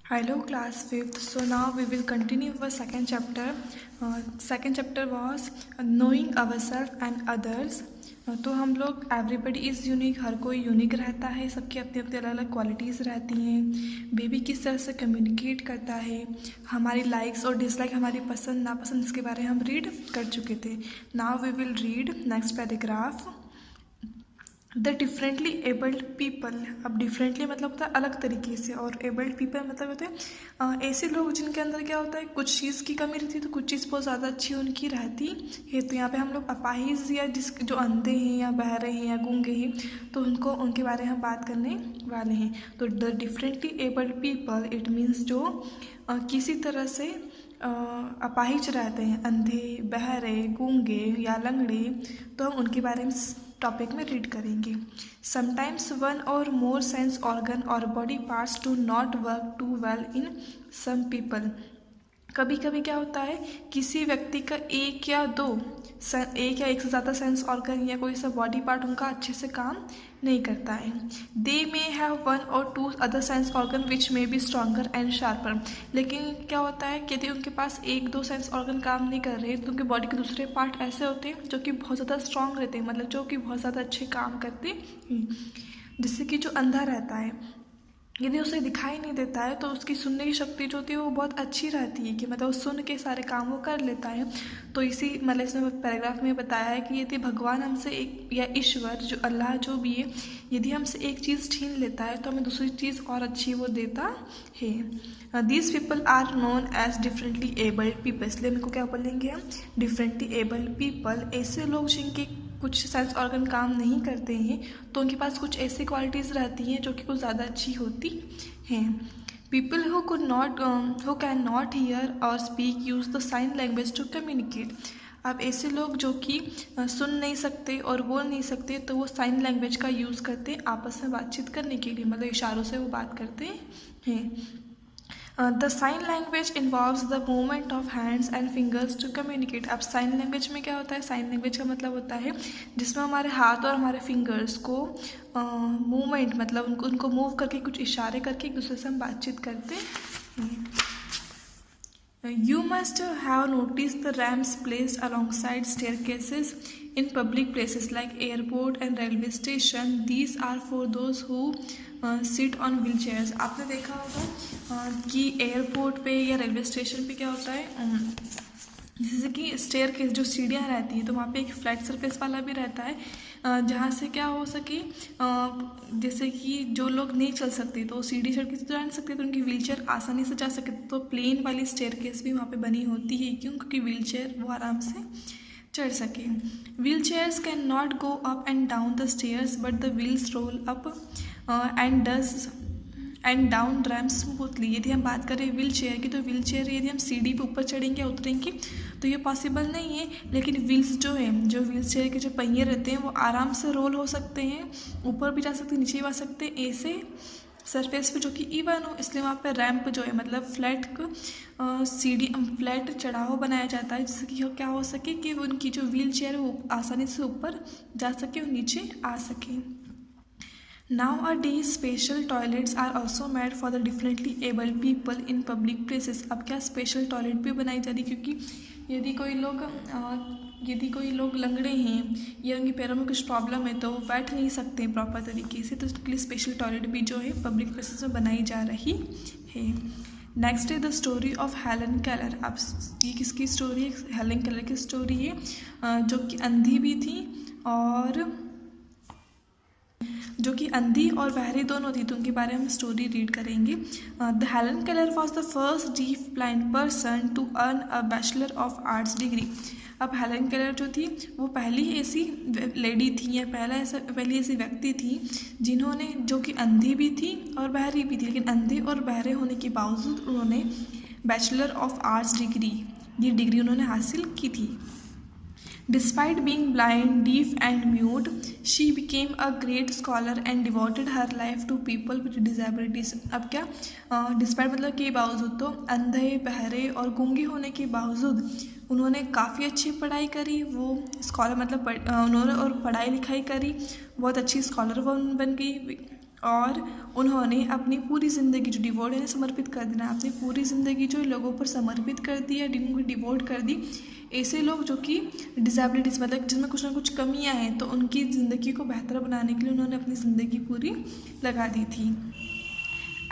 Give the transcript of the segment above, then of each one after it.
Hello, class fifth. So now we will continue our second chapter. Second chapter was knowing ourselves and others. तो हम लोग everybody is unique, हर कोई unique रहता है, सबकी अपनी अपनी अलग अलग क्वालिटीज़ रहती हैं. बेबी किस तरह से कम्युनिकेट करता है, हमारी लाइक्स और डिसलाइक, हमारी पसंद नापसंद, इसके बारे में हम रीड कर चुके थे. Now we will read next paragraph. The differently abled people. अब डिफरेंटली मतलब होता है अलग तरीके से, और एबल्ड पीपल मतलब होते हैं ऐसे लोग जिनके अंदर क्या होता है, कुछ चीज़ की कमी रहती है तो कुछ चीज़ बहुत ज़्यादा अच्छी उनकी रहती है. तो यहाँ पे हम लोग अपाहिज या जो अंधे हैं या बहरे हैं या गूंगे हैं, तो उनके बारे में हम बात करने वाले हैं. तो the differently abled people it means जो किसी तरह से अपाहिज रहते हैं, अंधे, बहरे, गूंगे या लंगड़े, तो हम उनके बारे में टॉपिक में रीड करेंगे. Sometimes one or more sense organ or body parts do not work too well in some people. कभी कभी क्या होता है, किसी व्यक्ति का एक या एक से ज़्यादा सेंस ऑर्गन या कोई सा बॉडी पार्ट उनका अच्छे से काम नहीं करता है. They may have one or two other sense organ which may be stronger and sharper. लेकिन क्या होता है कि यदि उनके पास एक दो सेंस ऑर्गन काम नहीं कर रहे तो उनके बॉडी के दूसरे पार्ट ऐसे होते हैं जो कि बहुत ज़्यादा स्ट्रॉन्ग रहते हैं, मतलब जो कि बहुत ज़्यादा अच्छे काम करते हैं. जिससे कि जो अंधा रहता है, यदि उसे दिखाई नहीं देता है तो उसकी सुनने की शक्ति जो होती है वो बहुत अच्छी रहती है, कि मतलब वो सुन के सारे काम वो कर लेता है. तो इसी मतलब इसमें पैराग्राफ में बताया है कि यदि भगवान हमसे एक, या ईश्वर जो अल्लाह जो भी है, यदि हमसे एक चीज़ छीन लेता है तो हमें दूसरी चीज़ और अच्छी वो देता है. These people are known as differently abled people. इसलिए मेरे को क्या बोलेंगे हम, डिफरेंटली एबल्ड पीपल. ऐसे लोग जिनके कुछ सेंस ऑर्गन काम नहीं करते हैं तो उनके पास कुछ ऐसी क्वालिटीज़ रहती हैं जो कि कुछ ज़्यादा अच्छी होती हैं. People who can not hear or speak use the sign language to communicate. अब ऐसे लोग जो कि सुन नहीं सकते और बोल नहीं सकते तो वो साइन लैंग्वेज का यूज़ करते हैं आपस में बातचीत करने के लिए, मतलब इशारों से वो बात करते हैं. The sign language involves the movement of hands and fingers to communicate. अब साइन लैंग्वेज में क्या होता है, साइन लैंग्वेज का मतलब होता है जिसमें हमारे हाथ और हमारे फिंगर्स को मूवमेंट, मतलब उनको मूव करके कुछ इशारे करके एक दूसरे से हम बातचीत करते हैं. You must have noticed the ramps placed alongside staircases in public places like airport and railway station. These are for those who sit on wheelchairs. आपने देखा होगा कि एयरपोर्ट पे या रेलवे स्टेशन पे क्या होता है, जैसे कि स्टेयर केस जो सीढ़ियाँ रहती हैं तो वहाँ पे एक फ्लैट सरफेस वाला भी रहता है, जहाँ से क्या हो सके, जैसे कि जो लोग नहीं चल सकते तो सीढ़ी चढ़ के तो जा नहीं सकते तो उनकी व्हीलचेयर आसानी से जा सके, तो प्लेन वाली स्टेयर केस भी वहाँ पे बनी होती है. क्यों? क्योंकि व्हीलचेयर वो आराम से चढ़ सके. Wheel chairs can not go up and down the stairs but the wheels roll up and down ramp smoothly. यदि हम बात करें व्हील चेयर की, तो व्हील चेयर यदि हम सीढ़ी पे ऊपर चढ़ेंगे या उतरेंगे तो ये पॉसिबल नहीं है, लेकिन व्हील्स जो व्हील चेयर के जो पहिए रहते हैं वो आराम से रोल हो सकते हैं, ऊपर भी जा सकते हैं, नीचे भी आ सकते हैं, ऐसे सरफेस पे जो कि इवन हो. इसलिए वहाँ पे रैंप जो है, मतलब फ्लैट चढ़ाव बनाया जाता है जिससे कि क्या हो सके कि उनकी जो व्हील चेयर है वो आसानी से ऊपर जा सके और नीचे आ सके. Nowadays, special toilets are also made for the differently abled people in public places. अब क्या स्पेशल टॉयलेट भी बनाई जा रही, क्योंकि यदि कोई लोग लंगड़े हैं या उनके पैरों में कुछ प्रॉब्लम है तो वो बैठ नहीं सकते हैं प्रॉपर तरीके से, तो उसके लिए स्पेशल टॉयलेट भी जो है पब्लिक प्लेसेस में बनाई जा रही है. नेक्स्ट है the story of Helen Keller. अब ये किसकी स्टोरी है? हेलन केलर की स्टोरी है, जो कि अंधी भी थी और बहरी दोनों थी, तो उनके बारे में स्टोरी रीड करेंगे. The Helen Keller was the first deaf blind person to earn a bachelor of arts degree. अब हेलन केलर जो थी वो पहली ऐसी लेडी थी या पहली ऐसी व्यक्ति थी जिन्होंने, जो कि अंधी भी थी और बहरी भी थी, लेकिन अंधे और बहरे होने के बावजूद उन्होंने बैचलर ऑफ आर्ट्स डिग्री, ये डिग्री उन्होंने हासिल की थी. Despite being blind, deaf and mute, she became a great scholar and devoted her life to people with disabilities. अब क्या डिस्पाइट मतलब के बावजूद, तो अंधे, बहरे और गूंगे होने के बावजूद उन्होंने काफ़ी अच्छी पढ़ाई करी. वो स्कॉलर मतलब उन्होंने और पढ़ाई लिखाई करी, बहुत अच्छी स्कॉलर बन गई और उन्होंने अपनी पूरी ज़िंदगी जो डिवोट है समर्पित कर देना, अपनी पूरी ज़िंदगी जो लोगों पर समर्पित कर दी या डिवोट कर दी। ऐसे लोग जो कि डिसेबिलिटीज़ मतलब जिनमें कुछ ना कुछ कमियां हैं, तो उनकी ज़िंदगी को बेहतर बनाने के लिए उन्होंने अपनी ज़िंदगी पूरी लगा दी थी।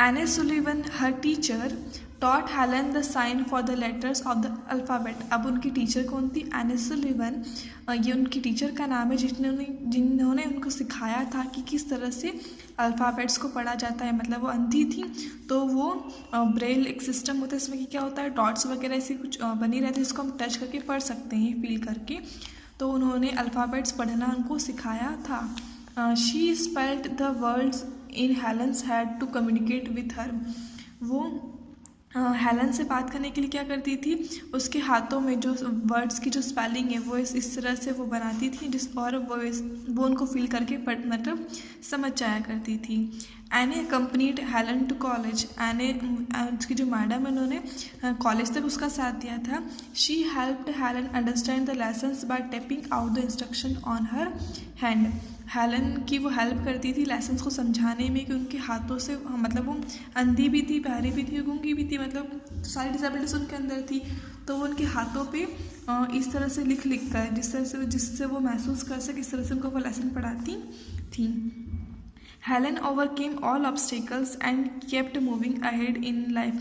Anne Sullivan, her teacher, taught Helen the sign for the letters of the alphabet. अब उनकी टीचर कौन थी? एने सुलिवन, ये उनकी टीचर का नाम है जिन्होंने उनको सिखाया था कि किस तरह से अल्फ़ाबेट्स को पढ़ा जाता है। मतलब वो अंधी थी, तो वो ब्रेल एक सिस्टम होता है, इसमें कि क्या होता है, डॉट्स वगैरह ऐसी कुछ बनी रहती है जिसको हम टच करके पढ़ सकते हैं, फील करके। तो उन्होंने अल्फ़ाबेट्स पढ़ना उनको सिखाया था। She spelled the words in Helen's hand to communicate with her. वो हेलन से बात करने के लिए क्या करती थी, उसके हाथों में जो वर्ड्स की जो स्पेलिंग है वो इस तरह से वो बनाती थी और वो उनको फील करके मतलब समझ जाया करती थी। एने अकम्पनीड हेलन टू कॉलेज। एने उसकी जो मैडम है उन्होंने कॉलेज तक उसका साथ दिया था। She helped Helen understand the lessons by tapping out the instruction on her hand. Helen की वो हेल्प करती थी लेसन्स को समझाने में कि उनके हाथों से, मतलब वो अंधी भी थी, बहरी भी थी, गूंगी भी थी, मतलब सारी डिसेबिलिटीज उनके अंदर थी, तो वो उनके हाथों पे इस तरह से लिख कर जिससे वो महसूस कर सके, इस तरह से उनको वो लेसन पढ़ाती थी। Helen overcame all obstacles and kept moving ahead in life.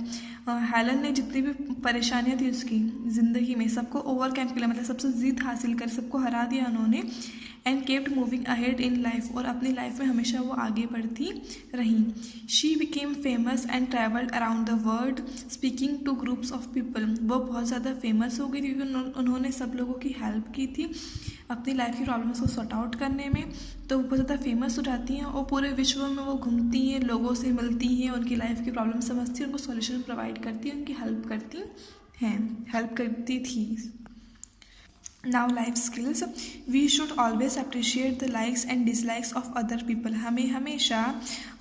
Helen ने जितनी भी परेशानियां थी उसकी ज़िंदगी में, सबको ओवरकम किया, मतलब सबसे जीत हासिल कर सबको हरा दिया उन्होंने। And kept moving ahead in life, और अपनी लाइफ में हमेशा वो आगे बढ़ती रही। She became famous and travelled around the world speaking two groups of people. वो बहुत ज़्यादा फेमस हो गई थी क्योंकि उन्होंने सब लोगों की हेल्प की थी अपनी लाइफ की प्रॉब्लम्स को सॉर्ट आउट करने में। तो वो बहुत ज़्यादा फेमस हो जाती हैं और पूरे विश्व में वो घूमती हैं, लोगों से मिलती हैं, उनकी लाइफ की प्रॉब्लम समझती हैं, उनको सॉल्यूशन प्रोवाइड करती हैं, उनकी हेल्प करती थी। Now life skills. We should always appreciate the likes and dislikes of other people. हमें हमेशा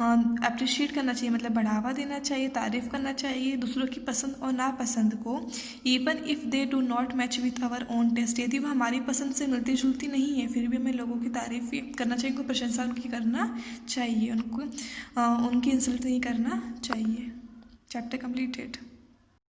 अप्रिशिएट करना चाहिए, मतलब बढ़ावा देना चाहिए, तारीफ़ करना चाहिए दूसरों की पसंद और नापसंद को। Even if they do not match with our own taste, यदि वो हमारी पसंद से मिलती जुलती नहीं है, फिर भी हमें लोगों की तारीफ़ करना चाहिए, उनको प्रशंसा उनकी करना चाहिए, उनकी इंसल्ट नहीं करना चाहिए। Chapter completed.